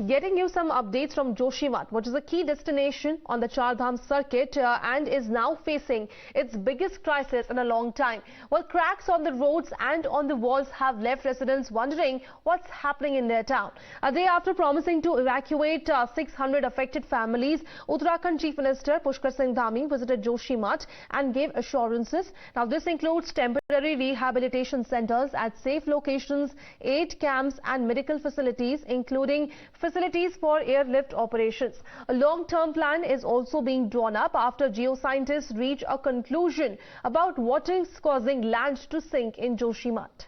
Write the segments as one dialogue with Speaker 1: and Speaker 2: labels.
Speaker 1: getting you some updates from Joshimath, which is a key destination on the Char Dham circuit and is now facing its biggest crisis in a long time. Well, cracks on the roads and on the walls have left residents wondering what's happening in their town. A day after promising to evacuate 600 affected families, Uttarakhand Chief Minister Pushkar Singh Dhami visited Joshimath and gave assurances. Now, this includes temporary rehabilitation centers at safe locations, aid camps and medical facilities, including facilities for airlift operations. A long-term plan is also being drawn up after geoscientists reach a conclusion about what is causing land to sink in Joshimath.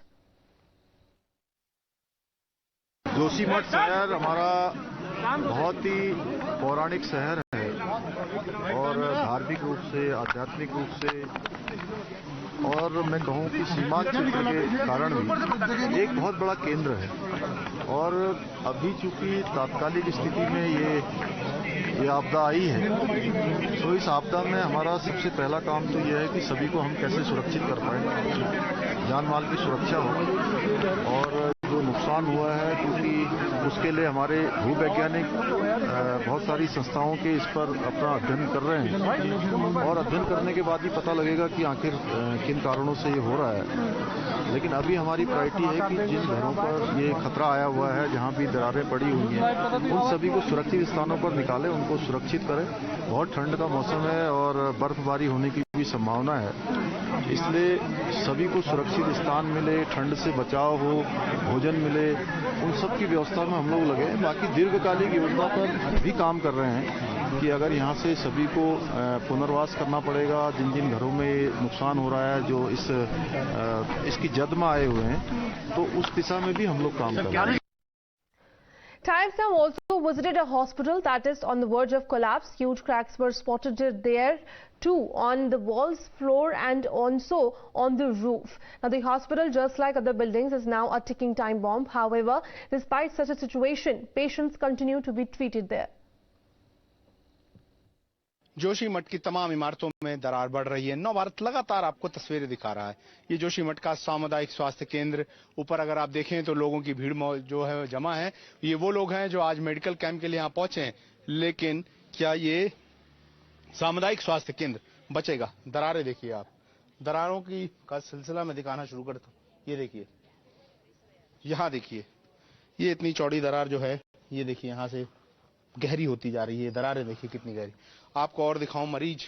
Speaker 2: Joshimath शहर हमारा बहुत ही पौराणिक शहर है और धार्मिक रूप से, आध्यात्मिक रूप से और मैं कहूं कि सीमांत क्षेत्र के कारण भी एक बहुत बड़ा केंद्र है। और अभी चूंकि तात्कालिक स्थिति में ये आपदा आई है, तो इस आपदा में हमारा सबसे पहला काम तो यह है कि सभी को हम कैसे सुरक्षित कर पाएं, जान माल की सुरक्षा हो। और जो नुकसान हुआ है, क्योंकि उसके लिए हमारे भूवैज्ञानिक बहुत सारी संस्थाओं के इस पर अपना अध्ययन कर रहे हैं और अध्ययन करने के बाद ही पता लगेगा कि आखिर किन कारणों से ये हो रहा है। लेकिन अभी हमारी प्रायोरिटी है कि जिन घरों पर ये खतरा आया हुआ है, जहां भी दरारें पड़ी हुई हैं, उन सभी को सुरक्षित स्थानों पर निकालें, उनको सुरक्षित करें। बहुत ठंड का मौसम है और बर्फबारी होने की भी संभावना है, इसलिए सभी को सुरक्षित स्थान मिले, ठंड से बचाव हो, भोजन मिले, उन सब की व्यवस्था में हम लोग लगे। बाकी दीर्घकालिक योजना पर भी काम कर रहे हैं कि अगर यहाँ से सभी को पुनर्वास करना पड़ेगा, जिन जिन घरों में नुकसान हो रहा है, जो इसकी जद में आए हुए हैं, तो उस दिशा में भी हम लोग काम कर रहे हैं।
Speaker 1: Times Now also visited a hospital that is on the verge of collapse. Huge cracks were spotted there too on the walls, floor and also on the roof. Now, the hospital, just like other buildings, is now a ticking time bomb. However, despite such a situation, patients continue to be treated there.
Speaker 3: Joshimath की तमाम इमारतों में दरार बढ़ रही है। नवभारत लगातार आपको तस्वीरें दिखा रहा है। ये जोशीमठ का सामुदायिक स्वास्थ्य केंद्र, ऊपर अगर आप देखें तो लोगों की भीड़ जो है जमा है। ये वो लोग हैं जो आज मेडिकल कैंप के लिए यहाँ पहुंचे हैं। लेकिन क्या ये सामुदायिक स्वास्थ्य केंद्र बचेगा? दरारें देखिए आप, दरारों की का सिलसिला में दिखाना शुरू करता हूँ। ये देखिए, यहाँ देखिए, ये इतनी चौड़ी दरार जो है, ये देखिए यहाँ से गहरी होती जा रही है। दरारें देखिए कितनी गहरी। आपको और दिखाऊं मरीज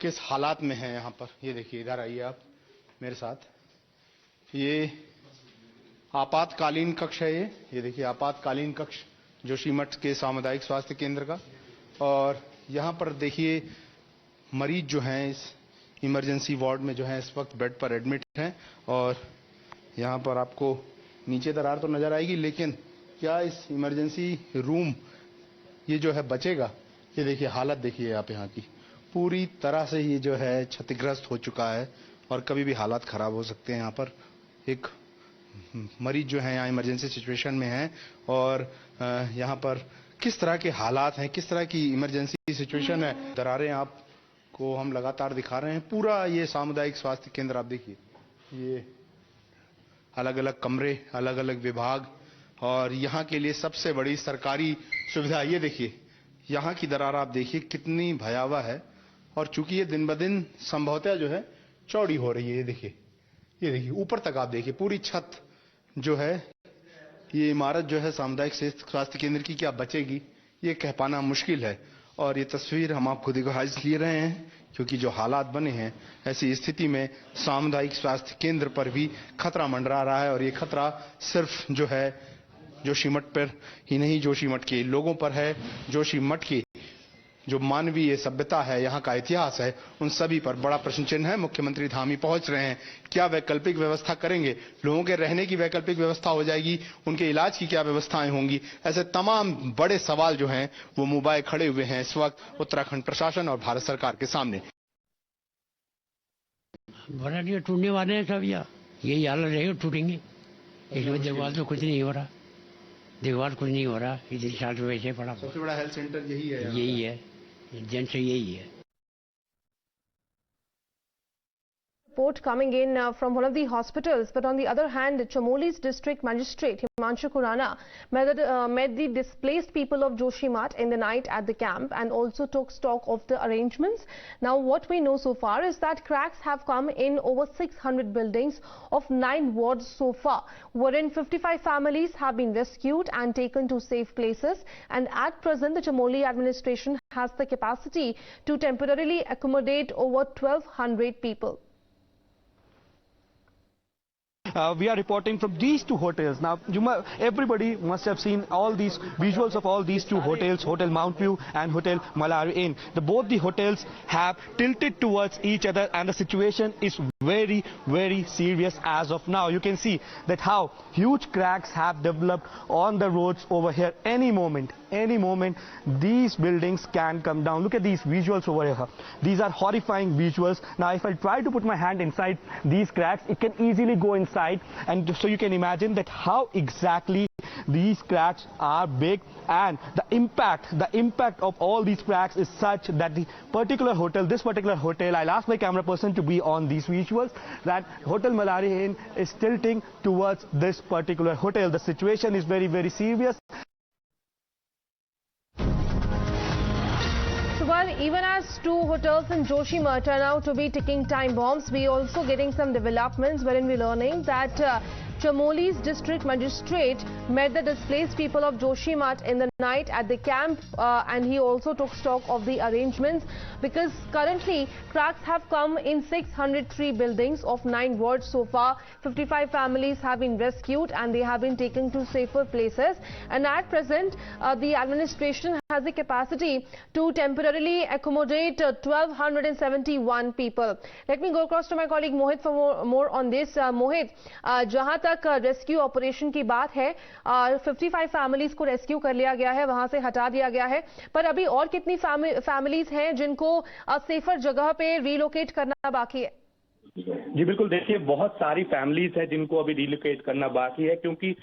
Speaker 3: किस हालात में है यहाँ पर। ये देखिए, इधर आइए आप मेरे साथ। ये आपातकालीन कक्ष है। ये देखिए आपातकालीन कक्ष जोशीमठ के सामुदायिक स्वास्थ्य केंद्र का। और यहाँ पर देखिए मरीज जो हैं इस इमरजेंसी वार्ड में जो है इस वक्त बेड पर एडमिट हैं। और यहाँ पर आपको नीचे दरार तो नजर आएगी, लेकिन क्या इस इमरजेंसी रूम ये जो है बचेगा? ये देखिए हालत देखिए आप यहाँ की, पूरी तरह से ये जो है क्षतिग्रस्त हो चुका है और कभी भी हालात खराब हो सकते हैं। यहाँ पर एक मरीज जो है यहाँ इमरजेंसी सिचुएशन में है और यहाँ पर किस तरह के हालात हैं, किस तरह की इमरजेंसी सिचुएशन है। दरारें आपको हम लगातार दिखा रहे हैं। पूरा ये सामुदायिक स्वास्थ्य केंद्र आप देखिए, ये अलग अलग कमरे, अलग अलग विभाग और यहाँ के लिए सबसे बड़ी सरकारी सुविधा। ये देखिए यहाँ की दरार आप देखिए कितनी भयावह है। और चूंकि ये दिन ब दिन संभवतः जो है चौड़ी हो रही है। ये देखिए ऊपर तक आप देखिए, पूरी छत जो है, ये इमारत जो है सामुदायिक स्वास्थ्य केंद्र की क्या बचेगी, ये कह पाना मुश्किल है। और ये तस्वीर हम आपको दिखा इसलिए रहे हैं क्योंकि जो हालात बने हैं, ऐसी स्थिति में सामुदायिक स्वास्थ्य केंद्र पर भी खतरा मंडरा रहा है। और ये खतरा सिर्फ जो है जोशीमठ पर ही नहीं, जोशीमठ के लोगों पर है। जोशीमठ की जो मानवीय सभ्यता है, यहाँ का इतिहास है, उन सभी पर बड़ा प्रश्न चिन्ह है। मुख्यमंत्री धामी पहुंच रहे हैं, क्या वैकल्पिक व्यवस्था करेंगे? लोगों के रहने की वैकल्पिक व्यवस्था हो जाएगी? उनके इलाज की क्या व्यवस्थाएं होंगी? ऐसे तमाम बड़े सवाल जो हैं वो मुबाए खड़े हुए हैं इस वक्त उत्तराखंड प्रशासन और भारत सरकार के सामने।
Speaker 4: टूटने वाले हैं सब, यही हालत रहेगा, टूटेंगे। इसमें देखभाल तो कुछ नहीं हो रहा, देखभाल कुछ नहीं हो रहा। इधर साल में वैसे पड़ा।
Speaker 3: सबसे बड़ा हेल्थ सेंटर यही है,
Speaker 4: जन से यही है।
Speaker 1: report coming in from one of the hospitals, but on the other hand, Chamoli's district magistrate Himanshu Khurana met the displaced people of Joshimath in the night at the camp and also took stock of the arrangements. Now, what we know so far is that cracks have come in over 600 buildings of 9 wards so far, wherein 55 families have been rescued and taken to safe places. And at present, the Chamoli administration has the capacity to temporarily accommodate over 1,200 people.
Speaker 5: We are reporting from these two hotels. Now, everybody must have seen all these visuals of all these two hotels, Hotel Mount View and Hotel Malari Inn. Both the hotels have tilted towards each other, and the situation is very, very serious as of now. You can see that how huge cracks have developed on the roads over here. Any moment, these buildings can come down. Look at these visuals over here. These are horrifying visuals. Now, if I try to put my hand inside these cracks, it can easily go inside, and so you can imagine that how exactly these cracks are big, and the impact of all these cracks is such that this particular hotel, I'll ask my camera person to be on these visuals, that Hotel Malari Inn is tilting towards this particular hotel. The situation is very, very serious.
Speaker 1: Well, even as 2 hotels in Joshimath turn out to be ticking time bombs, we also getting some developments wherein we're learning that Chamoli's district magistrate met the displaced people of Joshimath in the night at the camp, and he also took stock of the arrangements, because currently cracks have come in 603 buildings of 9 wards so far. 55 families have been rescued and they have been taken to safer places, and at present the administration has the capacity to temporarily accommodate 1,271 people. Let me go across to my colleague Mohit for more on this. Mohit, जहां तक rescue operation की बात है, 55 families को rescue कर लिया गया है, वहां से हटा दिया गया है, पर अभी और कितनी फैमिलीज हैं जिनको सेफर जगह पे रिलोकेट करना बाकी है?
Speaker 6: जी बिल्कुल, देखिए बहुत सारी फैमिलीज है जिनको अभी रिलोकेट करना बाकी है, क्योंकि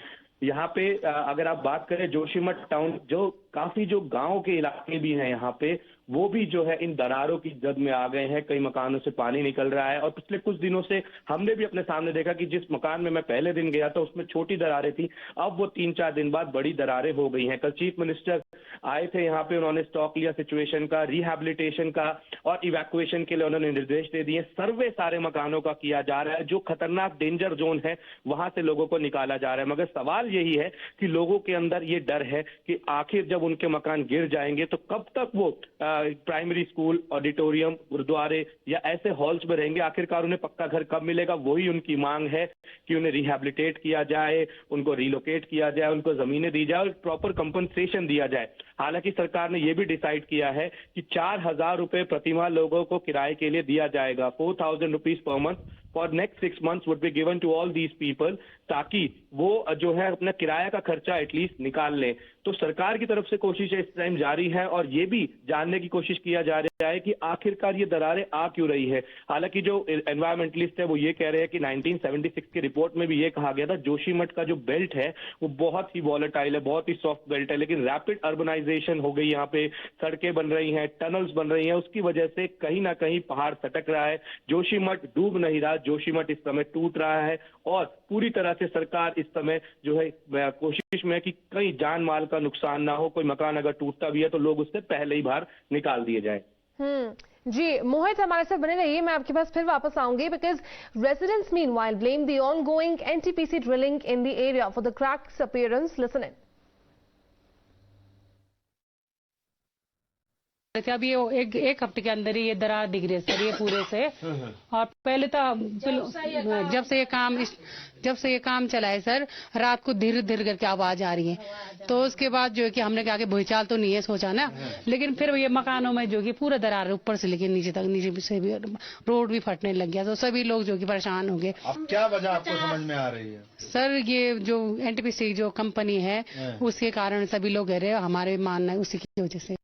Speaker 6: यहाँ पे अगर आप बात करें जोशीमठ टाउन, जो काफी जो गांव के इलाके भी हैं यहाँ पे, वो भी जो है इन दरारों की जद में आ गए हैं। कई मकानों से पानी निकल रहा है और पिछले कुछ दिनों से हमने भी अपने सामने देखा कि जिस मकान में मैं पहले दिन गया था उसमें छोटी दरारें थी, अब वो 3-4 दिन बाद बड़ी दरारें हो गई हैं। कल चीफ मिनिस्टर आए थे यहाँ पे, उन्होंने स्टॉक लिया सिचुएशन का, रिहैबिलिटेशन का और इवैक्यूएशन के लिए उन्होंने निर्देश दे दिए। सर्वे सारे मकानों का किया जा रहा है, जो खतरनाक डेंजर जोन है वहां से लोगों को निकाला जा रहा है। मगर सवाल यही है कि लोगों के अंदर ये डर है कि आखिर जब उनके मकान गिर जाएंगे तो कब तक वो प्राइमरी स्कूल, ऑडिटोरियम, गुरुद्वारे या ऐसे हॉल्स में रहेंगे। आखिरकार उन्हें पक्का घर कब मिलेगा, वही उनकी मांग है कि उन्हें रिहैबिलिटेट किया जाए, उनको रिलोकेट किया जाए, उनको जमीनें दी जाए और प्रॉपर कंपनसेशन दिया जाए। हालांकि सरकार ने यह भी डिसाइड किया है कि 4,000 रुपए प्रतिमाह लोगों को किराए के लिए दिया जाएगा। 4,000 rupees per month for next 6 months would be given to all these people, ताकि वो जो है अपना किराया का खर्चा एटलीस्ट निकाल लें। तो सरकार की तरफ से कोशिश इस टाइम जारी है और ये भी जानने की कोशिश किया जा रहा है कि आखिरकार ये दरारें आ क्यों रही है। हालांकि जो एनवायरमेंटलिस्ट है वो ये कह रहे हैं कि 1976 की रिपोर्ट में भी ये कहा गया था जोशीमठ का जो बेल्ट है वो बहुत ही वॉलेटाइल है, बहुत ही सॉफ्ट बेल्ट है, लेकिन रैपिड अर्बनाइजेशन हो गई, यहाँ पे सड़कें बन रही हैं, टनल्स बन रही हैं, उसकी वजह से कहीं ना कहीं पहाड़ सटक रहा है। जोशीमठ डूब नहीं रहा, जोशीमठ इस समय टूट रहा है और पूरी तरह से सरकार इस समय जो है कोशिश में है कि कहीं जान माल का नुकसान ना हो। कोई मकान अगर टूटता भी है तो लोग उससे पहले ही बाहर निकाल दिए जाए।
Speaker 1: जी मोहित, हमारे साथ बने रहिए, मैं आपके पास फिर वापस आऊंगी, because residents meanwhile blame the ongoing NTPC drilling in the area for the cracks appearance. Listen in.
Speaker 7: अभी एक हफ्ते के अंदर ही ये दरार दिख रही है सर, ये पूरे से। और पहले तो जब से ये काम चला है सर, रात को धीरे धीरे करके आवाज आ रही है, तो उसके बाद जो है कि हमने कहा कि भूचाल तो नहीं है सोचा ना, लेकिन फिर ये मकानों में जो कि पूरा दरार ऊपर से लेके नीचे तक, नीचे से भी रोड भी फटने लग गया, तो सभी लोग जो कि परेशान हो गए।
Speaker 2: अब क्या वजह आपको समझ में आ रही है?
Speaker 7: सर ये जो एनटीपीसी जो कंपनी है उसके कारण सभी लोग कह रहे हैं, हमारे मानना है उसी की वजह से।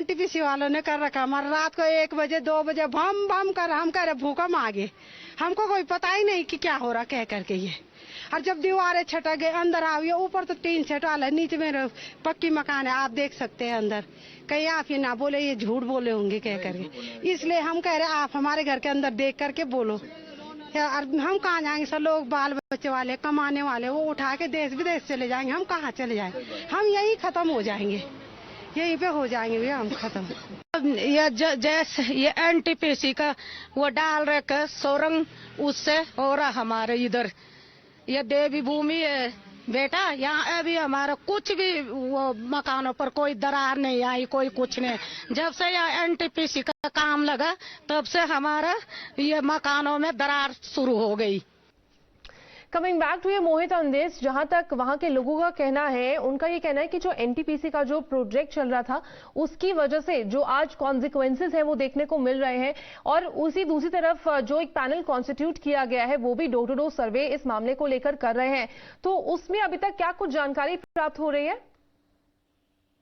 Speaker 8: एनटीपीसी वालों ने कर रखा। हमारा रात को 1 बजे 2 बजे भम भम कर हम कह रहे भूकंप आ गए, हमको कोई पता ही नहीं कि क्या हो रहा कह करके ये। और जब दीवारें छटक गए अंदर आओ, ऊपर तो टीन सेट वाला है, नीचे में पक्की मकान है, आप देख सकते हैं अंदर। कहीं आप ये ना बोले ये झूठ बोले होंगे कह करके, इसलिए हम कह रहे आप हमारे घर के अंदर देख करके बोलो। हम कहाँ जाएंगे सर, लोग बाल बच्चे वाले कमाने वाले वो उठा के देश विदेश चले जाएंगे, हम कहाँ चले जाएंगे, हम यही खत्म हो जाएंगे, यहीं पे हो जाएंगे भैया हम खत्म।
Speaker 7: ये जैसे ये एनटीपीसी का वो डाल रखे सुरंग, उससे हो रहा हमारे इधर ये देवी भूमि है बेटा, यहाँ अभी हमारा कुछ भी वो मकानों पर कोई दरार नहीं आई, कोई कुछ नहीं। जब से यह एनटीपीसी का काम लगा तब से हमारा ये मकानों में दरार शुरू हो गई।
Speaker 1: कमिंग बैक टू ये मोहित अंदेश, जहां तक वहां के लोगों का कहना है, उनका ये कहना है कि जो एनटीपीसी का जो प्रोजेक्ट चल रहा था उसकी वजह से जो आज कॉन्सिक्वेंसेस है वो देखने को मिल रहे हैं। और उसी दूसरी तरफ जो एक पैनल कॉन्स्टिट्यूट किया गया है वो भी डोर टू डोर सर्वे इस मामले को लेकर कर रहे हैं, तो उसमें अभी तक क्या कुछ जानकारी प्राप्त हो रही है?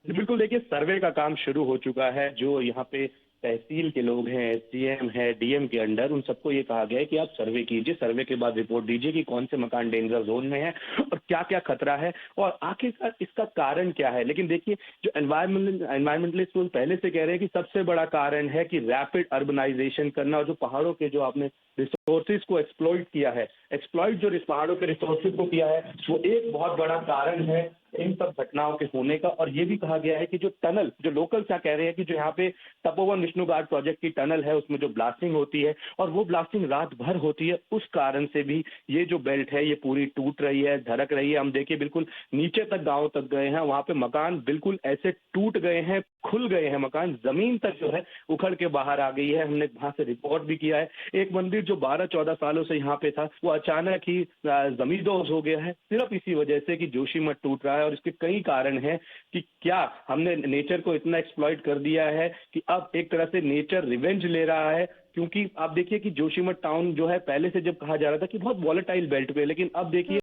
Speaker 6: बिल्कुल, देखिए सर्वे का काम शुरू हो चुका है। जो यहाँ पे तहसील के लोग हैं, एसडीएम है, डीएम के अंडर, उन सबको ये कहा गया है कि आप सर्वे कीजिए, सर्वे के बाद रिपोर्ट दीजिए कि कौन से मकान डेंजर जोन में है और क्या क्या खतरा है और आखिरकार इसका कारण क्या है। लेकिन देखिए जो एनवायरमेंटलिस्ट पहले से कह रहे हैं कि सबसे बड़ा कारण है कि रैपिड अर्बनाइजेशन करना, और जो पहाड़ों के जो आपने रिसोर्सेज को एक्सप्लॉइट किया है, जो पहाड़ों के रिसोर्सेज को किया है, वो एक बहुत बड़ा कारण है इन सब घटनाओं के होने का। और ये भी कहा गया है कि जो टनल, जो लोकल क्या कह रहे हैं कि जो यहाँ पे तपोवन विष्णु घाट प्रोजेक्ट की टनल है उसमें जो ब्लास्टिंग होती है और वो ब्लास्टिंग रात भर होती है, उस कारण से भी ये जो बेल्ट है ये पूरी टूट रही है, धड़क रही है। हम देखिए बिल्कुल नीचे तक गांव तक गए हैं, वहां पे मकान बिल्कुल ऐसे टूट गए हैं, खुल गए हैं मकान, जमीन तक जो है उखड़ के बाहर आ गई है। हमने वहां से रिपोर्ट भी किया है। एक मंदिर जो 12-14 सालों से यहाँ पे था वो अचानक ही जमींदोज हो गया है, सिर्फ इसी वजह से कि जोशीमठ टूट रहा है। और इसके कई कारण हैं कि क्या हमने नेचर को इतना एक्सप्लॉइट कर दिया है कि अब एक तरह से नेचर रिवेंज ले रहा है। क्योंकि आप देखिए कि जोशीमठ टाउन जो है पहले से जब कहा जा रहा था कि बहुत वॉलेटाइल बेल्ट पे, लेकिन अब देखिए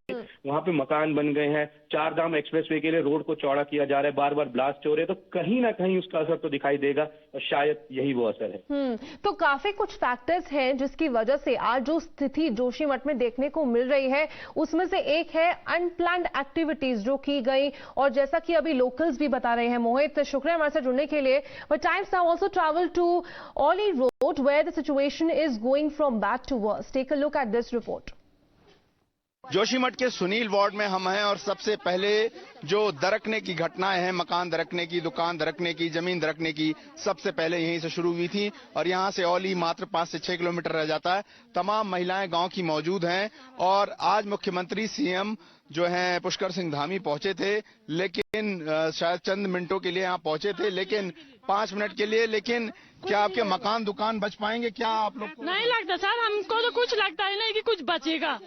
Speaker 6: वहां पे मकान बन गए हैं, चारधाम एक्सप्रेसवे के लिए रोड को चौड़ा किया जा रहा है, बार बार ब्लास्ट हो रहे हैं, तो कहीं ना कहीं उसका असर तो दिखाई देगा और शायद यही वो असर है।
Speaker 1: तो काफी कुछ फैक्टर्स हैं जिसकी वजह से आज जो स्थिति जोशीमठ में देखने को मिल रही है उसमें से एक है अनप्लान्ड एक्टिविटीज जो की गई, और जैसा कि अभी लोकल्स भी बता रहे हैं। मोहित, शुक्रिया हमारे साथ जुड़ने के लिए। But Times Now also travel to Auli road where the situation is going from bad to worse. Take a look at this report.
Speaker 3: Joshimath के सुनील वार्ड में हम हैं और सबसे पहले जो दरकने की घटनाएं हैं, मकान दरकने की, दुकान दरकने की, जमीन दरकने की, सबसे पहले यहीं से शुरू हुई थी और यहां से औली मात्र 5 से 6 किलोमीटर रह जाता है। तमाम महिलाएं गांव की मौजूद हैं और आज मुख्यमंत्री सीएम जो हैं पुष्कर सिंह धामी पहुंचे थे, लेकिन शायद चंद मिनटों के लिए यहाँ पहुंचे थे, लेकिन 5 मिनट के लिए। लेकिन क्या आपके मकान दुकान बच पाएंगे? क्या आप लोग
Speaker 9: नहीं लगता सर, हमको तो कुछ लगता ही नहीं कि कुछ बचेगा।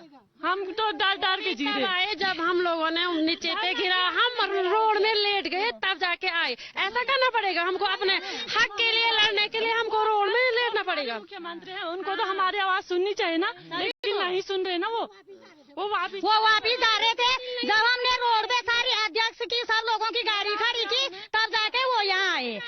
Speaker 9: हम तो डर के जी रहे आए। जब हम लोगों ने नीचे पे गिरा, हम रोड में लेट गए, तब जाके आए। ऐसा करना पड़ेगा हमको, अपने हक के लिए लड़ने के लिए हमको रोड में लेटना पड़ेगा। मुख्यमंत्री है, उनको तो हमारी आवाज सुननी चाहिए ना, लेकिन नहीं सुन रहे ना। वो वापिस आ रहे थे। जब हमने रोड पे सारी अध्यक्ष की, सब लोगों की गाड़ी खड़ी की, तब जाके वो यहाँ आए।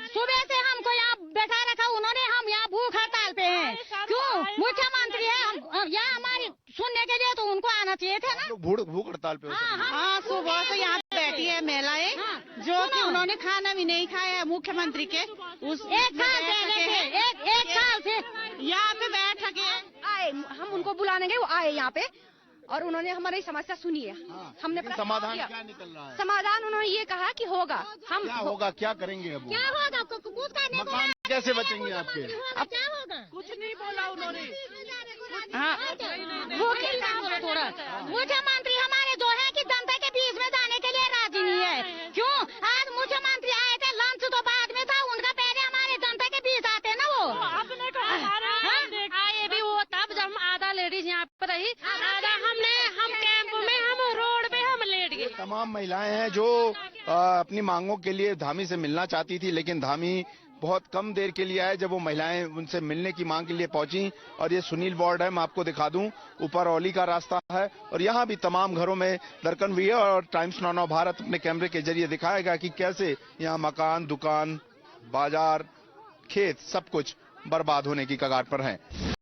Speaker 9: सुबह से हमको यहाँ बैठा रखा उन्होंने, हम यहाँ भूख हड़ताल पे हैं। क्यों? मुख्यमंत्री है, हम यहाँ हमारी सुनने के लिए तो उनको आना चाहिए था ना।
Speaker 3: भूख हड़ताल पे?
Speaker 8: हाँ, सुबह से यहाँ बैठी है महिलाएं जो कि उन्होंने खाना भी नहीं खाया मुख्यमंत्री के उस
Speaker 9: एक साल से
Speaker 8: यहाँ पे बैठ के
Speaker 10: आए। हम उनको बुलाने गए, वो आए यहाँ पे और उन्होंने हमारी समस्या सुनी है। हमने
Speaker 3: समाधान क्या निकल रहा है?
Speaker 10: समाधान उन्होंने ये कहा कि होगा। हम
Speaker 3: क्या होगा, क्या करेंगे? अब
Speaker 9: क्या होगा? कुछ करने को
Speaker 3: मकान कैसे बचेंगे आपके?
Speaker 9: अब क्या होगा? कुछ नहीं बोला उन्होंने।
Speaker 10: हाँ,
Speaker 9: थोड़ा मुख्यमंत्री हमारे जो है कि जनता के बीच में जाने के लिए राजी नहीं है। क्यों? आज मुख्यमंत्री आए थे, लंच तो बाद में था उनका, पहले हमारे जनता के बीच आते ना वो। आपने आए भी वो तब जब आधा लेडीज यहाँ पर रही, आधा हम कैंप में, हम रोड पे हम लेट गए।
Speaker 3: तमाम महिलाएं हैं जो अपनी मांगों के लिए धामी से मिलना चाहती थी, लेकिन धामी बहुत कम देर के लिए आए। जब वो महिलाएं उनसे मिलने की मांग के लिए पहुंची, और ये सुनील वार्ड है, मैं आपको दिखा दूं, ऊपर औली का रास्ता है और यहाँ भी तमाम घरों में दरकन हुई है। और टाइम्स नाउ भारत अपने कैमरे के जरिए दिखाएगा कि कैसे यहाँ मकान, दुकान बाजार, खेत सब कुछ बर्बाद होने की कगार पर हैं।